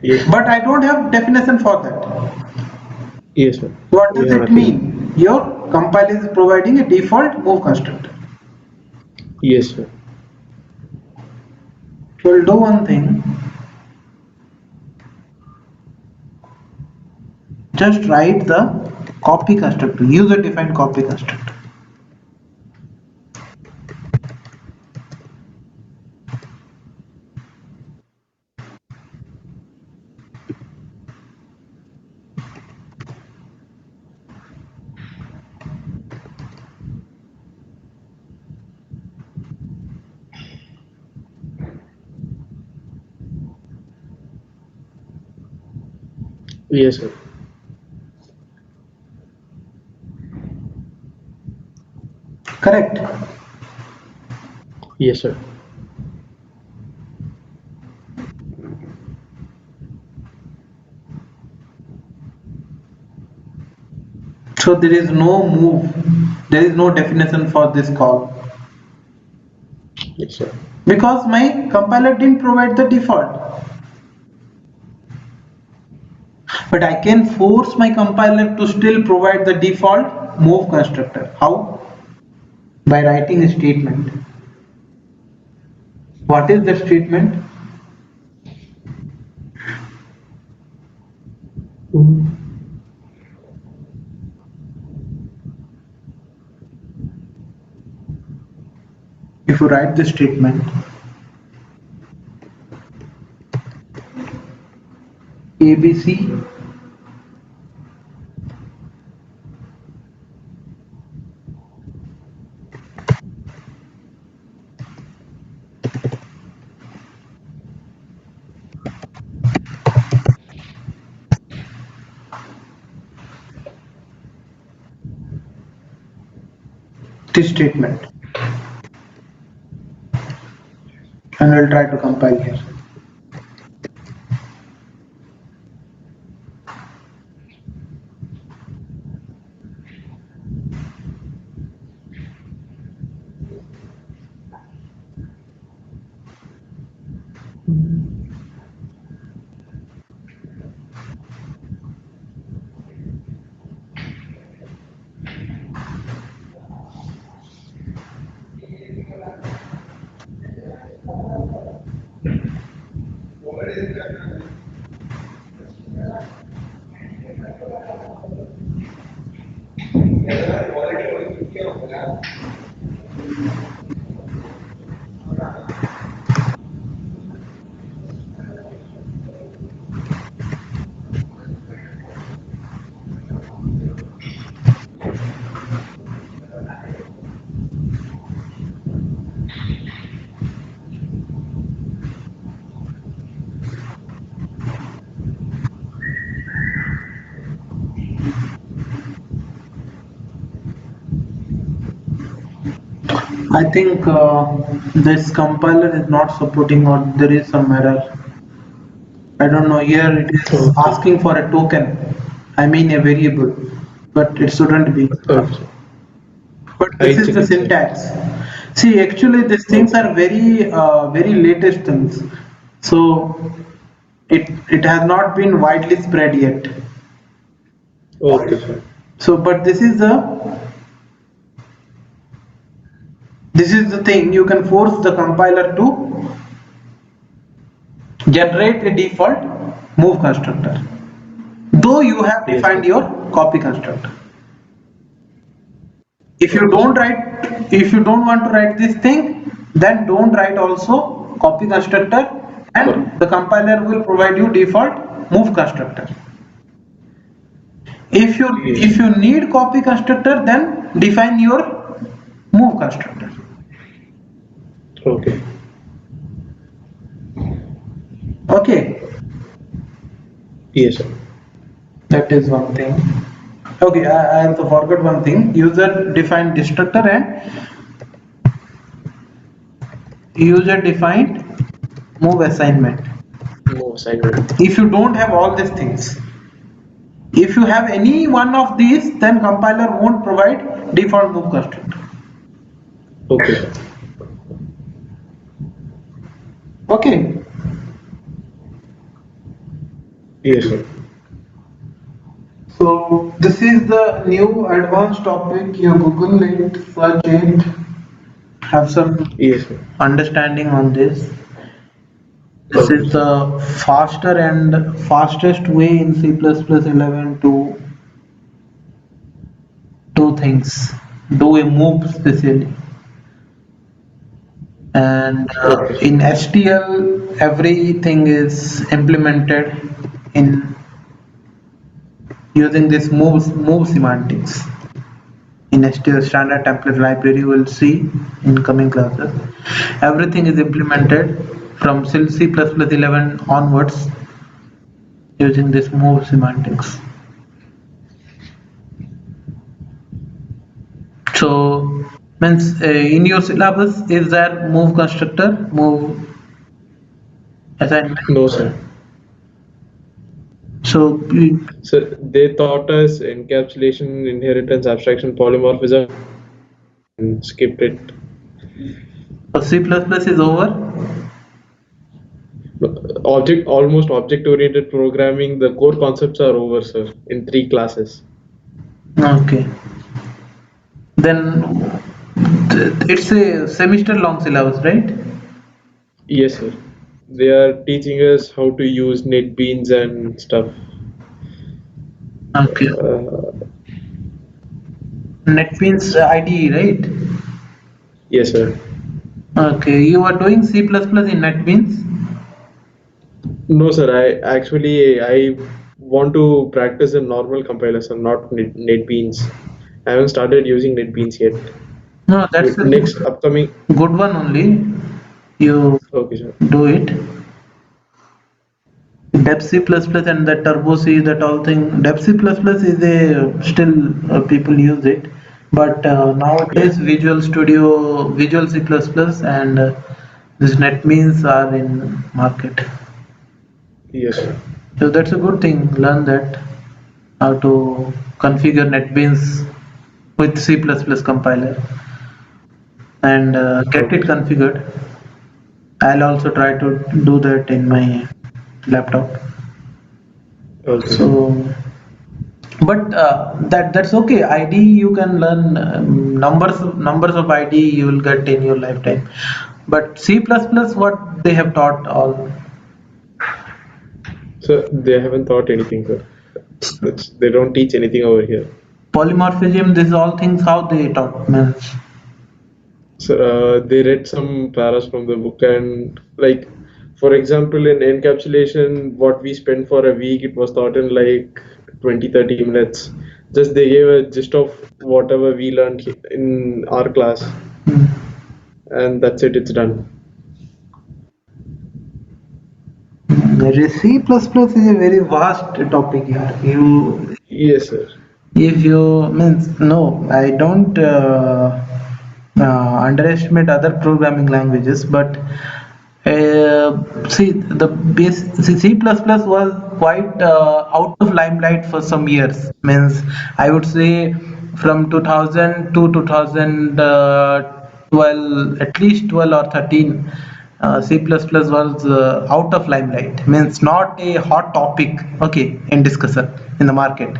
Yes, sir. but I don't have definition for that. Yes, sir. What We does have it nothing. mean? Your compiler is providing a default move constructor. Yes, sir. So we'll do one thing. Just write the copy constructor, user defined copy constructor. Yes, sir. Correct. Yes, sir. So there is no move. There is no definition for this call Yes, sir. because my compiler didn't provide the default. But I can force my compiler to still provide the default move constructor. How? By writing a statement. What is the statement? Mm. If you write the statement ABC, this statement, and I'll try to compile here. I think this compiler is not supporting or there is some error. I don't know, here it is Okay. asking for a token. I mean a variable, but it shouldn't be. Okay, sir. But this I'll is check the it, sir. syntax. See, actually these things Okay. are very latest things. So it has not been widely spread yet. Okay, sir. So, but this is the thing you can force the compiler to generate a default move constructor, though you have Yes, sir. defined your copy constructor. If you Okay, don't sir. write, if you don't want to write this thing, then don't write also copy constructor, and Copy. the compiler will provide you default move constructor. If Yes. you need copy constructor, then define your move constructor. Okay. Okay, Yes, sir. that is one thing. Okay, I also forgot one thing. User defined destructor and user defined move assignment. Move assignment. If you don't have all these things, if you have any one of these, then compiler won't provide default move constructor. Okay, sir. Okay, Yes, sir. so this is the new advanced topic. You Google it, search it, have some Yes, sir. understanding on this. This Okay, is sir. the faster and fastest way in C++ 11 to do things, do a move specially. And Okay, sir. in STL, everything is implemented in using this move semantics. In STL standard template library, you will see in coming classes. Everything is implemented from C++11 onwards using this move semantics. So means in your syllabus is there move constructor, move assignment. No, sir. So So they taught us encapsulation, inheritance, abstraction, polymorphism, and skipped it. C++ is over. Almost object-oriented programming. The core concepts are over, sir, in 3 classes. Okay. Then it's a semester long syllabus, right? Yes, sir. They are teaching us how to use NetBeans and stuff. Okay. Uh, NetBeans IDE, right? yes, sir. Okay. You are doing C++ in NetBeans. No, sir. I want to practice a normal compiler, sir, not NetBeans. I haven't started using NetBeans yet. No, that's a Next upcoming. good one only. You Okay, sir. do it. Dep C++ and the Turbo C, that all thing. Dep C++ is a still people use it, but Yeah. nowadays Visual Studio, Visual C++, and this NetBeans are in market. Yes, sir. So that's a good thing. Learn that how to configure NetBeans with C++ compiler and get it Okay, sir. configured. I'll also try to do that in my laptop. Okay, sir. So, but that's okay. ID you can learn numbers of ID you will get in your lifetime. But C++, what they have taught all. So they haven't taught anything, sir. They don't teach anything over here. Polymorphism, this all things how they taught means. So they read some paras from the book and like, for example, in encapsulation, what we spent for a week, it was taught in like 20-30 minutes. Just they gave a gist of whatever we learned in our class, and that's it. It's done. C++ is a very vast topic here. Yes, sir. If you means no, I don't underestimate other programming languages, but see the base C++ was quite out of limelight for some years. Means I would say from 2000 to 2012, at least 12 or 13. C++ was out of limelight, means not a hot topic, okay, in discussion in the market.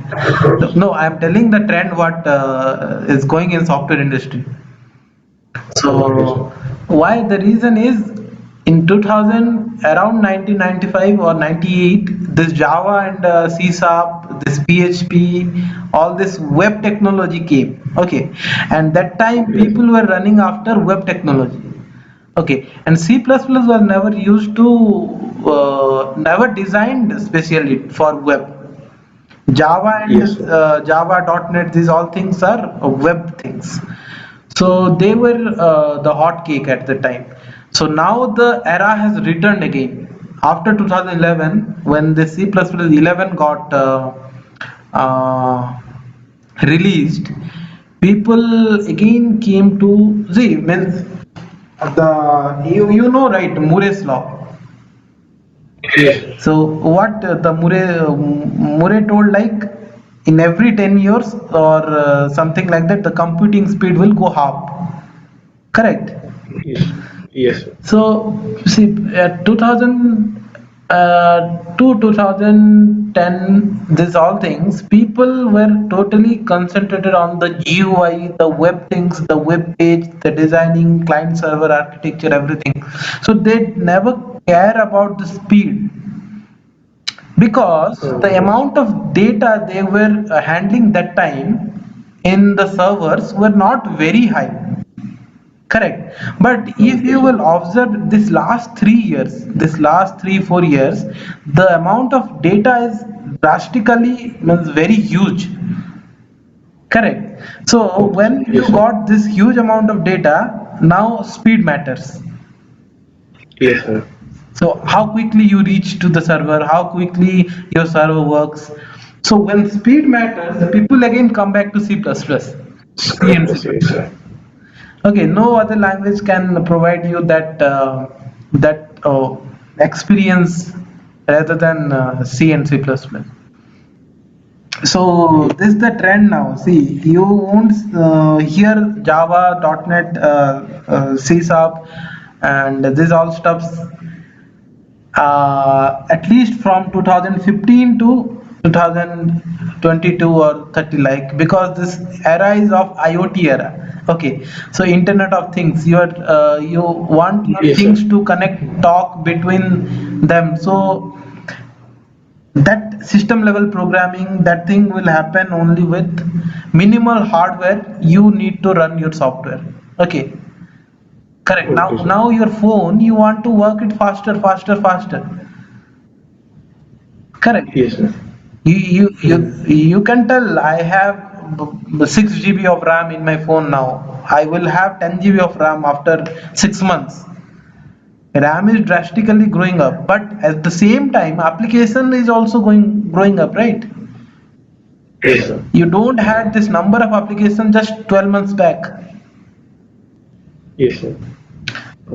No, I am telling the trend what is going in software industry. Okay, sir. So why the reason is in 2000 around 1995 or 98 this Java and C Sharp, this PHP, all this web technology came. Okay, and that time Yes. people were running after web technology. Okay, and C++ was never used to, never designed specially for web. Java and Yes, sir. Java.NET, these all things are web things. So they were the hot cake at the time. So now the era has returned again. After 2011, when the C++ 11 got uh, released, people again came to see, means the, you know, right, Moore's law. Yes, sir. So what the Murray told, like in every 10 years or something like that, the computing speed will go half. Correct. Yes. Yes, sir. So see, 2000 to 2010, these all things, people were totally concentrated on the GUI, the web things, the web page, the designing, client server architecture, everything. So they never care about the speed, because the Okay. amount of data they were handling that time in the servers were not very high. Correct. But if Okay, you sir. will observe this last 3 years, this last 3 4 years, the amount of data is drastically, means very huge. Correct. So Okay, sir. when you Yes, sir. got this huge amount of data, now speed matters. Yes, sir. So how quickly you reach to the server, how quickly your server works. So when speed matters, people again come back to C++, C Plus, and C++. plus, yes, sir. Okay, no other language can provide you that experience rather than C and C++. So this is the trend now. See, you won't hear Java, .NET, C Sharp, and this all stuffs at least from 2015 to 2022 or 30, like, because this era is of IoT era. Okay, so Internet of Things, you want your Yes, sir. things to connect, talk between them. So that system level programming, that thing will happen only with minimal hardware. You need to run your software. Okay, correct. now Okay, sir. now your phone, you want to work it faster, faster, faster. Correct. Yes, sir. You can tell I have 6 GB of RAM in my phone now. I will have 10 GB of RAM after 6 months. RAM is drastically growing up, but at the same time, application is also going growing up, right? Yes, sir. You don't had this number of applications just 12 months back. Yes, sir.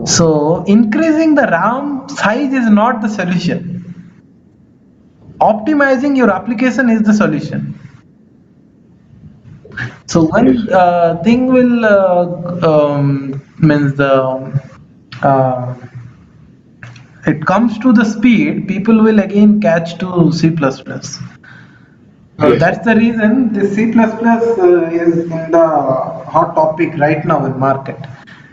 So increasing the RAM size is not the solution. Optimizing your application is the solution. So Yes, when sir. thing will means the uh, it comes to the speed, people will again catch to C++. Yes, sir. That's the reason the C++ is in the hot topic right now in market.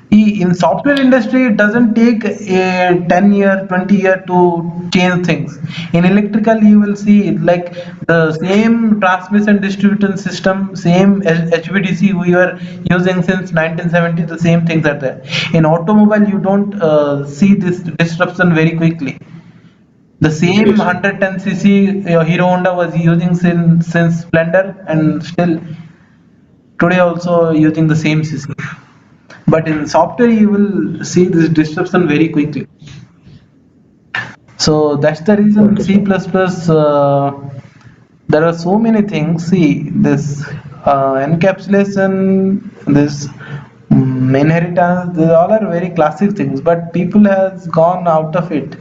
In software industry, it doesn't take a 10 year, 20 year to change things. In electrical, you will see it like the same transmission distribution system, same HVDC we were using since 1970, the same things are there. In automobile, you don't see this disruption very quickly. The same Yes, sir. 110cc Hero Honda was using since Splendor, and still today also using the same cc. But in software, you will see this disruption very quickly. So that's the reason Okay, C++. sir. There are so many things. See this encapsulation, this inheritance. These all are very classic things, but people has gone out of it.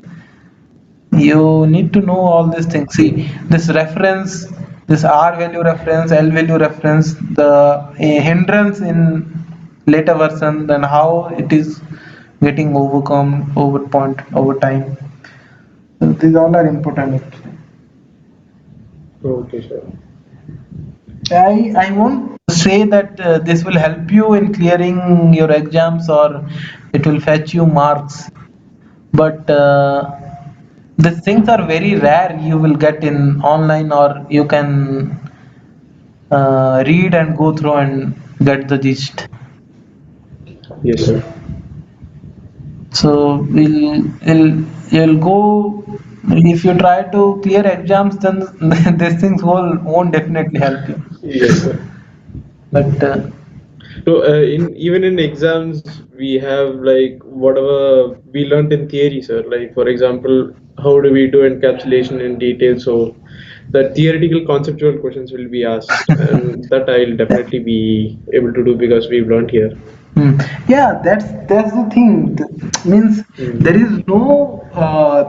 You need to know all these things. See this reference, this R value reference, L value reference, the hindrance in later version, then how it is getting overcome over point over time. So these all are important actually. Okay, sir. I won't say that this will help you in clearing your exams or it will fetch you marks, but These things are very rare you will get in online, or you can read and go through and get the gist. Yes, sir. So you'll go, if you try to clear exams, then these things won't definitely help you. Yes, sir. But So, in even in exams, we have like whatever we learned in theory, sir. Like for example, how do we do encapsulation in detail? So, the theoretical conceptual questions will be asked, and that I'll definitely be able to do because we've learned here. yeah, that's the thing. Means there Mm. is no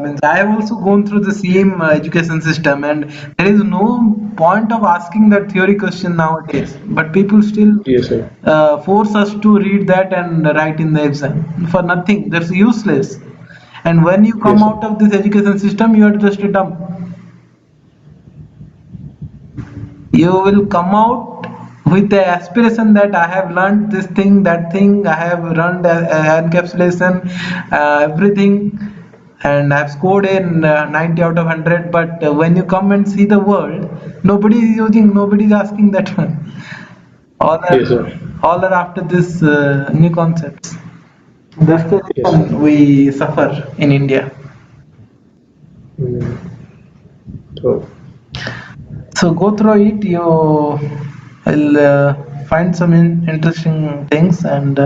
means I have also gone through the same education system, and there is no point of asking that theory question nowadays. But people still Yes, sir. force us to read that and write in the exam for nothing. That's useless. And when you come Yes, sir. out of this education system, you are just a dumb. You will come out with the aspiration that I have learned this thing, that thing, I have learned encapsulation, everything, and I've scored in 90 out of 100. But when you come and see the world, nobody is using, nobody is asking that one. All Yes, are, sir. all are after this new concepts. That's the Yes, sir. reason we suffer in India. Mm. So, So go through it. You will find some interesting things, and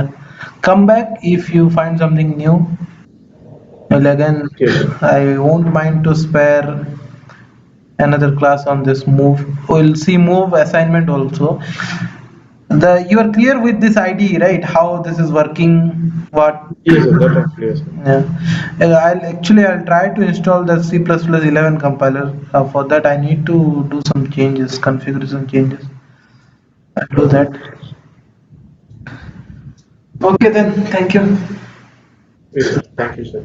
come back if you find something new. Well, again, yes, sir. I won't mind to spare another class on this move. We'll see move assignment also. The you are clear with this ID, right? How this is working? What? Yes, sir. That I'm clear, sir. Yeah. I'll try to install the C++ 11 compiler. For that, I need to do some changes, configuration changes. I'll do Okay. that. Okay then. Thank you. Yes, sir. Thank you, sir.